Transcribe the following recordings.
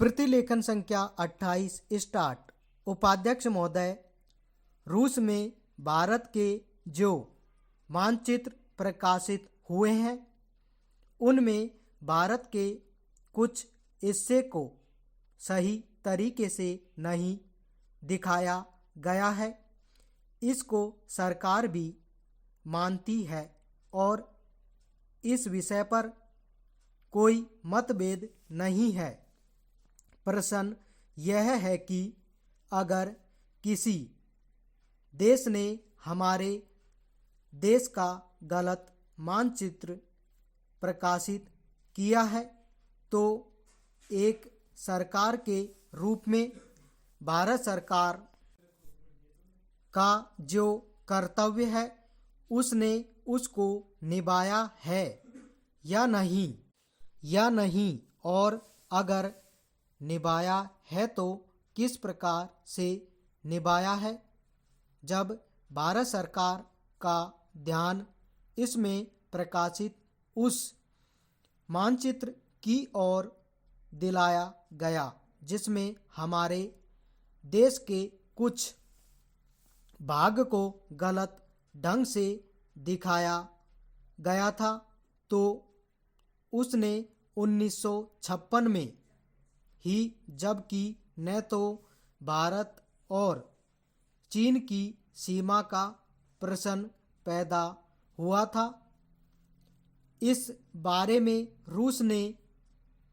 प्रतिलेखन संख्या 28 स्टार्ट। उपाध्यक्ष महोदय, रूस में भारत के जो मानचित्र प्रकाशित हुए हैं उनमें भारत के कुछ हिस्से को सही तरीके से नहीं दिखाया गया है। इसको सरकार भी मानती है और इस विषय पर कोई मतभेद नहीं है। प्रश्न यह है कि अगर किसी देश ने हमारे देश का गलत मानचित्र प्रकाशित किया है तो एक सरकार के रूप में भारत सरकार का जो कर्तव्य है उसने उसको निभाया है या नहीं, और अगर निभाया है तो किस प्रकार से निभाया है। जब भारत सरकार का ध्यान इसमें प्रकाशित उस मानचित्र की ओर दिलाया गया जिसमें हमारे देश के कुछ भाग को गलत ढंग से दिखाया गया था, तो उसने 1956 में ही, जबकि न तो भारत और चीन की सीमा का प्रश्न पैदा हुआ था, इस बारे में रूस ने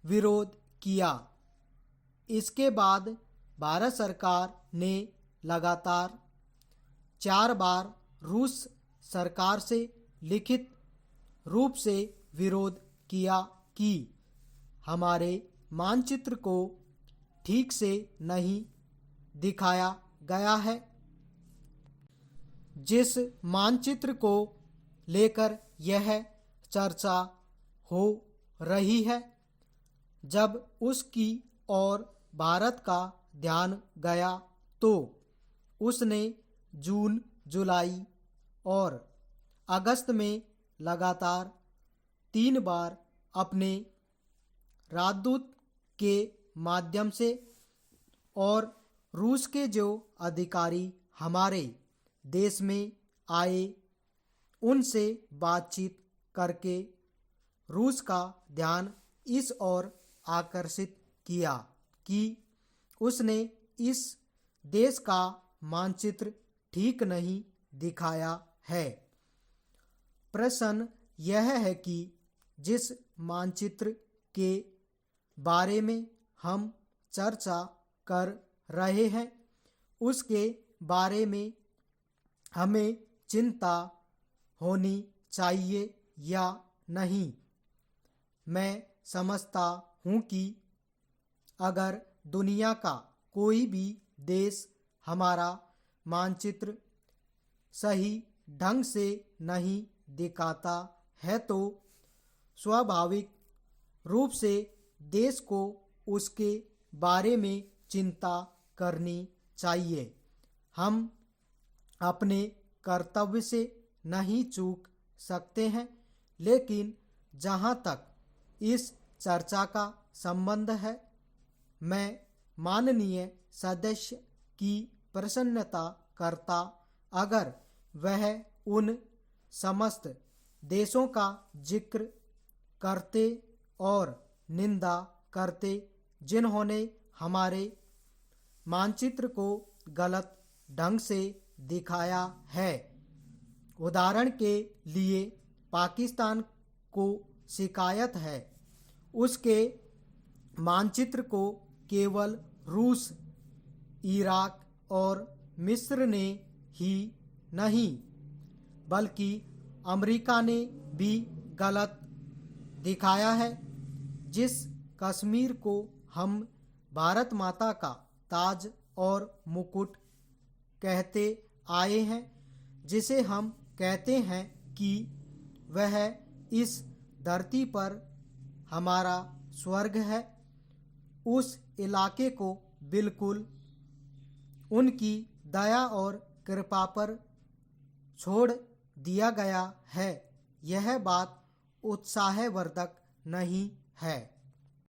विरोध किया। इसके बाद भारत सरकार ने लगातार 4 बार रूस सरकार से लिखित रूप से विरोध किया कि हमारे मानचित्र को ठीक से नहीं दिखाया गया है। जिस मानचित्र को लेकर यह चर्चा हो रही है, जब उसकी ओर भारत का ध्यान गया तो उसने जून, जुलाई और अगस्त में लगातार 3 बार अपने राजदूत के माध्यम से और रूस के जो अधिकारी हमारे देश में आए उनसे बातचीत करके रूस का ध्यान इस ओर आकर्षित किया कि उसने इस देश का मानचित्र ठीक नहीं दिखाया है। प्रश्न यह है कि जिस मानचित्र के बारे में हम चर्चा कर रहे हैं उसके बारे में हमें चिंता होनी चाहिए या नहीं। मैं समझता हूँ कि अगर दुनिया का कोई भी देश हमारा मानचित्र सही ढंग से नहीं दिखाता है तो स्वाभाविक रूप से देश को उसके बारे में चिंता करनी चाहिए। हम अपने कर्तव्य से नहीं चूक सकते हैं, लेकिन जहाँ तक इस चर्चा का संबंध है, मैं माननीय सदस्य की प्रसन्नता करता अगर वह उन समस्त देशों का जिक्र करते और निंदा करते जिन्होंने हमारे मानचित्र को गलत ढंग से दिखाया है। उदाहरण के लिए पाकिस्तान को शिकायत है उसके मानचित्र को केवल रूस, इराक और मिस्र ने ही नहीं बल्कि अमेरिका ने भी गलत दिखाया है। जिस कश्मीर को हम भारत माता का ताज और मुकुट कहते आए हैं, जिसे हम कहते हैं कि वह इस धरती पर हमारा स्वर्ग है, उस इलाके को बिल्कुल उनकी दया और कृपा पर छोड़ दिया गया है। यह बात उत्साहवर्धक नहीं है।